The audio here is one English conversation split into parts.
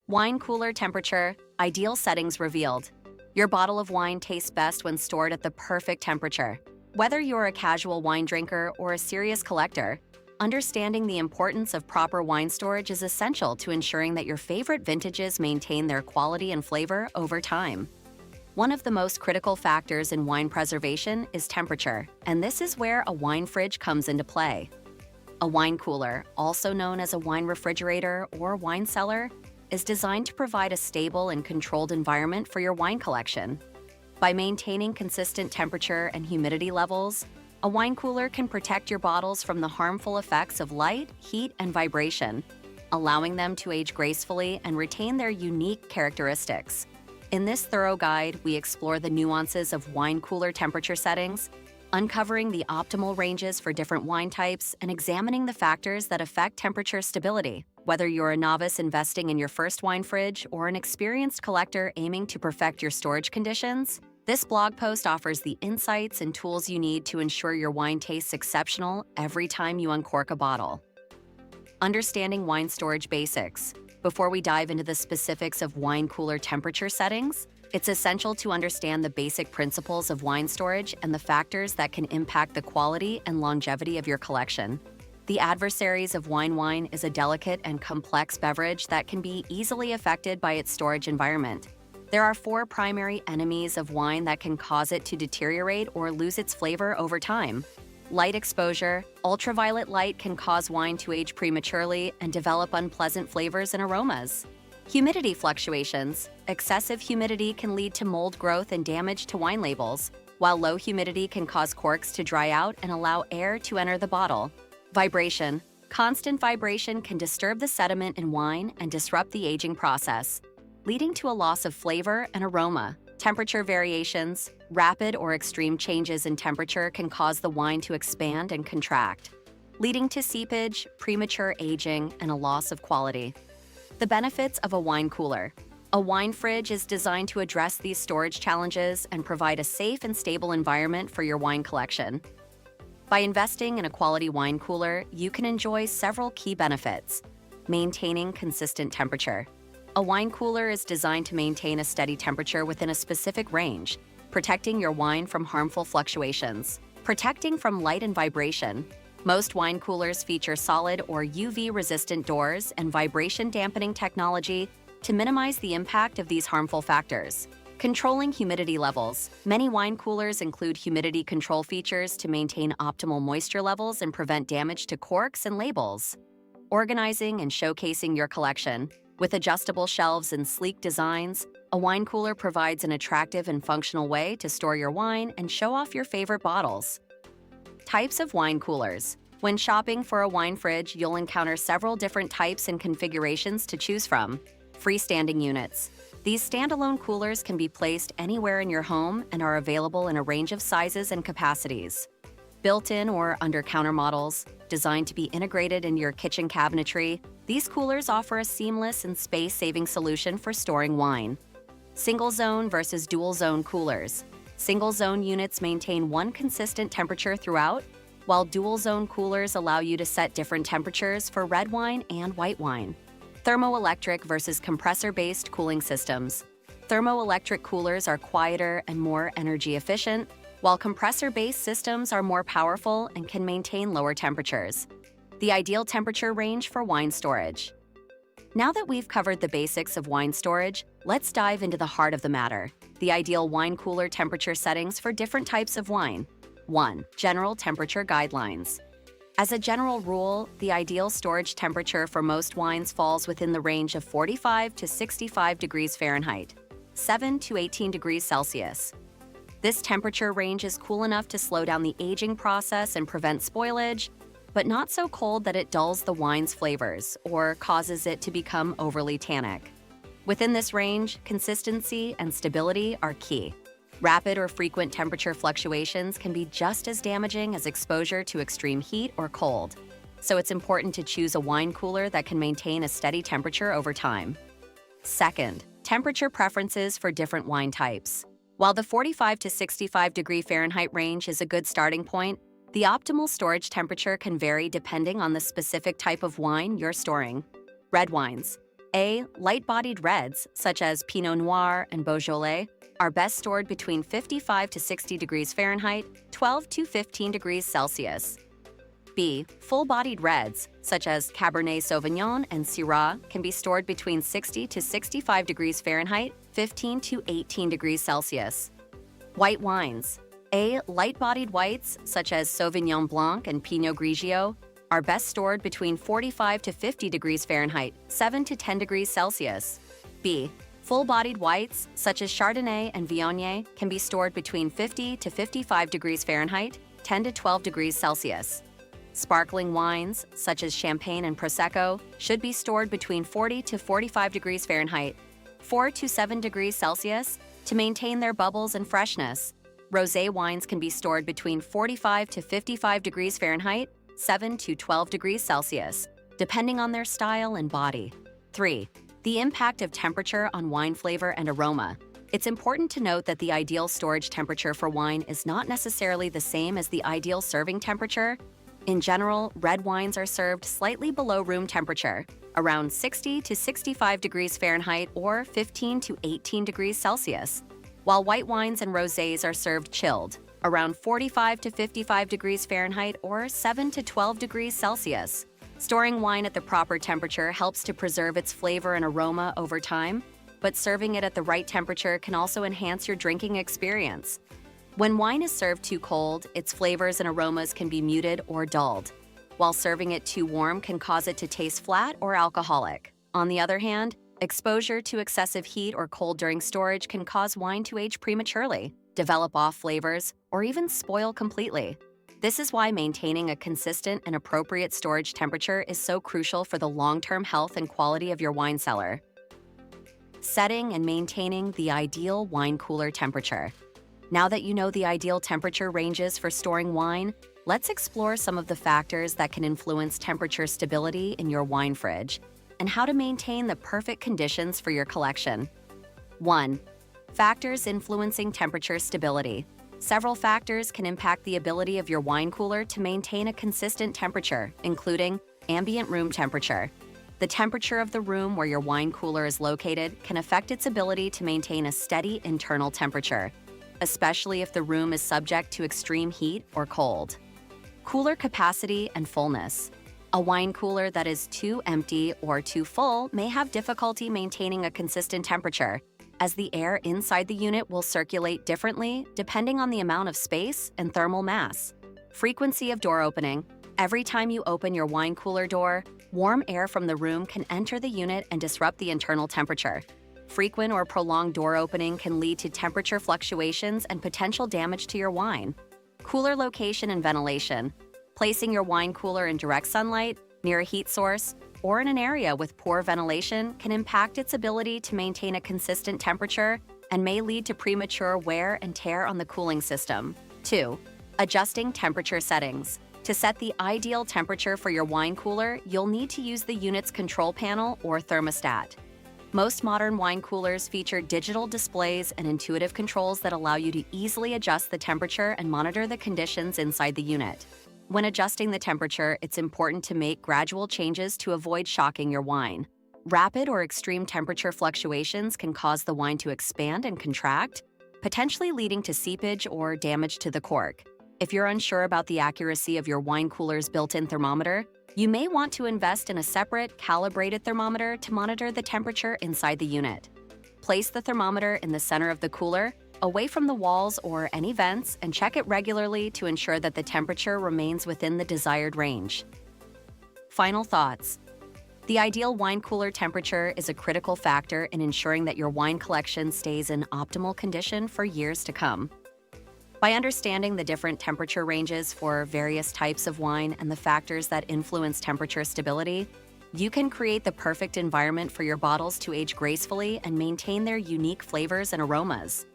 Wine cooler temperature, ideal settings revealed. Your bottle of wine tastes best when stored at the perfect temperature. Whether you're a casual wine drinker or a serious collector, understanding the importance of proper wine storage is essential to ensuring that your favorite vintages maintain their quality and flavor over time. One of the most critical factors in wine preservation is temperature, and this is where a wine fridge comes into play. A wine cooler, also known as a wine refrigerator or wine cellar, is designed to provide a stable and controlled environment for your wine collection. By maintaining consistent temperature and humidity levels, a wine cooler can protect your bottles from the harmful effects of light, heat, and vibration, allowing them to age gracefully and retain their unique characteristics. In this thorough guide, we explore the nuances of wine cooler temperature settings, uncovering the optimal ranges for different wine types and examining the factors that affect temperature stability. Whether you're a novice investing in your first wine fridge or an experienced collector aiming to perfect your storage conditions, this blog post offers the insights and tools you need to ensure your wine tastes exceptional every time you uncork a bottle. Understanding wine storage basics. Before we dive into the specifics of wine cooler temperature settings, it's essential to understand the basic principles of wine storage and the factors that can impact the quality and longevity of your collection. The adversaries of wine is a delicate and complex beverage that can be easily affected by its storage environment. There are 4 primary enemies of wine that can cause it to deteriorate or lose its flavor over time. Light exposure. Ultraviolet light can cause wine to age prematurely and develop unpleasant flavors and aromas. Humidity fluctuations. Excessive humidity can lead to mold growth and damage to wine labels, while low humidity can cause corks to dry out and allow air to enter the bottle. Vibration. Constant vibration can disturb the sediment in wine and disrupt the aging process, leading to a loss of flavor and aroma. Temperature variations. Rapid or extreme changes in temperature can cause the wine to expand and contract, leading to seepage, premature aging, and a loss of quality. The benefits of a wine cooler. A wine fridge is designed to address these storage challenges and provide a safe and stable environment for your wine collection. By investing in a quality wine cooler, you can enjoy several key benefits. Maintaining consistent temperature. A wine cooler is designed to maintain a steady temperature within a specific range, protecting your wine from harmful fluctuations. Protecting from light and vibration. Most wine coolers feature solid or UV-resistant doors and vibration-dampening technology to minimize the impact of these harmful factors. Controlling humidity levels. Many wine coolers include humidity control features to maintain optimal moisture levels and prevent damage to corks and labels. Organizing and showcasing your collection. With adjustable shelves and sleek designs, a wine cooler provides an attractive and functional way to store your wine and show off your favorite bottles. Types of wine coolers. When shopping for a wine fridge, you'll encounter several different types and configurations to choose from. Freestanding units. These standalone coolers can be placed anywhere in your home and are available in a range of sizes and capacities. Built-in or under-counter models, designed to be integrated in your kitchen cabinetry, these coolers offer a seamless and space-saving solution for storing wine. Single-zone versus dual-zone coolers. Single-zone units maintain one consistent temperature throughout, while dual-zone coolers allow you to set different temperatures for red wine and white wine. Thermoelectric versus compressor-based cooling systems. Thermoelectric coolers are quieter and more energy efficient, while compressor-based systems are more powerful and can maintain lower temperatures. The ideal temperature range for wine storage. Now that we've covered the basics of wine storage, let's dive into the heart of the matter: the ideal wine cooler temperature settings for different types of wine. 1. General temperature guidelines. As a general rule, the ideal storage temperature for most wines falls within the range of 45 to 65 degrees Fahrenheit, 7 to 18 degrees Celsius. This temperature range is cool enough to slow down the aging process and prevent spoilage, but not so cold that it dulls the wine's flavors or causes it to become overly tannic. Within this range, consistency and stability are key. Rapid or frequent temperature fluctuations can be just as damaging as exposure to extreme heat or cold, so it's important to choose a wine cooler that can maintain a steady temperature over time. Second, temperature preferences for different wine types. While the 45 to 65 degree Fahrenheit range is a good starting point, the optimal storage temperature can vary depending on the specific type of wine you're storing. Red wines. Light-bodied reds, such as Pinot Noir and Beaujolais, are best stored between 55 to 60 degrees Fahrenheit, 12 to 15 degrees Celsius. B. Full-bodied reds, such as Cabernet Sauvignon and Syrah, can be stored between 60 to 65 degrees Fahrenheit, 15 to 18 degrees Celsius. White wines. Light-bodied whites, such as Sauvignon Blanc and Pinot Grigio, are best stored between 45 to 50 degrees Fahrenheit, 7 to 10 degrees Celsius. B. Full-bodied whites, such as Chardonnay and Viognier, can be stored between 50 to 55 degrees Fahrenheit, 10 to 12 degrees Celsius. Sparkling wines, such as Champagne and Prosecco, should be stored between 40 to 45 degrees Fahrenheit, 4 to 7 degrees Celsius, to maintain their bubbles and freshness. Rosé wines can be stored between 45 to 55 degrees Fahrenheit, 7 to 12 degrees Celsius, depending on their style and body. 3. The impact of temperature on wine flavor and aroma. It's important to note that the ideal storage temperature for wine is not necessarily the same as the ideal serving temperature. In general, red wines are served slightly below room temperature, around 60 to 65 degrees Fahrenheit or 15 to 18 degrees Celsius, while white wines and rosés are served chilled, around 45 to 55 degrees Fahrenheit or 7 to 12 degrees Celsius. Storing wine at the proper temperature helps to preserve its flavor and aroma over time, but serving it at the right temperature can also enhance your drinking experience. When wine is served too cold, its flavors and aromas can be muted or dulled, while serving it too warm can cause it to taste flat or alcoholic. On the other hand, exposure to excessive heat or cold during storage can cause wine to age prematurely, develop off flavors, or even spoil completely. This is why maintaining a consistent and appropriate storage temperature is so crucial for the long-term health and quality of your wine cellar. Setting and maintaining the ideal wine cooler temperature. Now that you know the ideal temperature ranges for storing wine, let's explore some of the factors that can influence temperature stability in your wine fridge and how to maintain the perfect conditions for your collection. 1. Factors influencing temperature stability. Several factors can impact the ability of your wine cooler to maintain a consistent temperature, including ambient room temperature. The temperature of the room where your wine cooler is located can affect its ability to maintain a steady internal temperature, especially if the room is subject to extreme heat or cold. Cooler capacity and fullness. A wine cooler that is too empty or too full may have difficulty maintaining a consistent temperature, as the air inside the unit will circulate differently depending on the amount of space and thermal mass. Frequency of door opening. Every time you open your wine cooler door, warm air from the room can enter the unit and disrupt the internal temperature. Frequent or prolonged door opening can lead to temperature fluctuations and potential damage to your wine. Cooler location and ventilation. Placing your wine cooler in direct sunlight, near a heat source, or in an area with poor ventilation can impact its ability to maintain a consistent temperature and may lead to premature wear and tear on the cooling system. 2. Adjusting temperature settings. To set the ideal temperature for your wine cooler, you'll need to use the unit's control panel or thermostat. Most modern wine coolers feature digital displays and intuitive controls that allow you to easily adjust the temperature and monitor the conditions inside the unit. When adjusting the temperature, it's important to make gradual changes to avoid shocking your wine. Rapid or extreme temperature fluctuations can cause the wine to expand and contract, potentially leading to seepage or damage to the cork. If you're unsure about the accuracy of your wine cooler's built-in thermometer, you may want to invest in a separate, calibrated thermometer to monitor the temperature inside the unit. Place the thermometer in the center of the cooler, away from the walls or any vents, and check it regularly to ensure that the temperature remains within the desired range. Final thoughts. The ideal wine cooler temperature is a critical factor in ensuring that your wine collection stays in optimal condition for years to come. By understanding the different temperature ranges for various types of wine and the factors that influence temperature stability, you can create the perfect environment for your bottles to age gracefully and maintain their unique flavors and aromas.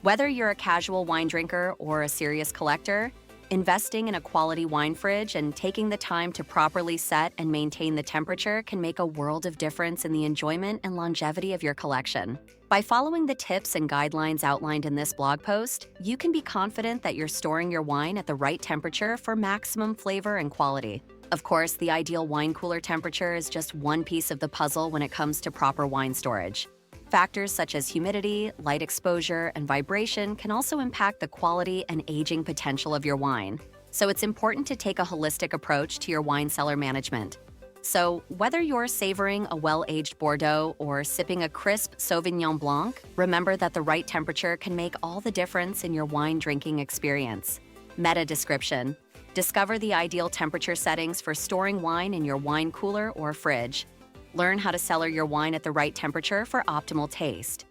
Whether you're a casual wine drinker or a serious collector, Investing in a quality wine fridge and taking the time to properly set and maintain the temperature can make a world of difference in the enjoyment and longevity of your collection. By following the tips and guidelines outlined in this blog post, you can be confident that you're storing your wine at the right temperature for maximum flavor and quality. Of course, the ideal wine cooler temperature is just one piece of the puzzle when it comes to proper wine storage. Factors such as humidity, light exposure, and vibration can also impact the quality and aging potential of your wine. So it's important to take a holistic approach to your wine cellar management. So whether you're savoring a well-aged Bordeaux or sipping a crisp Sauvignon Blanc, remember that the right temperature can make all the difference in your wine drinking experience. Meta description: discover the ideal temperature settings for storing wine in your wine cooler or fridge. Learn how to cellar your wine at the right temperature for optimal taste.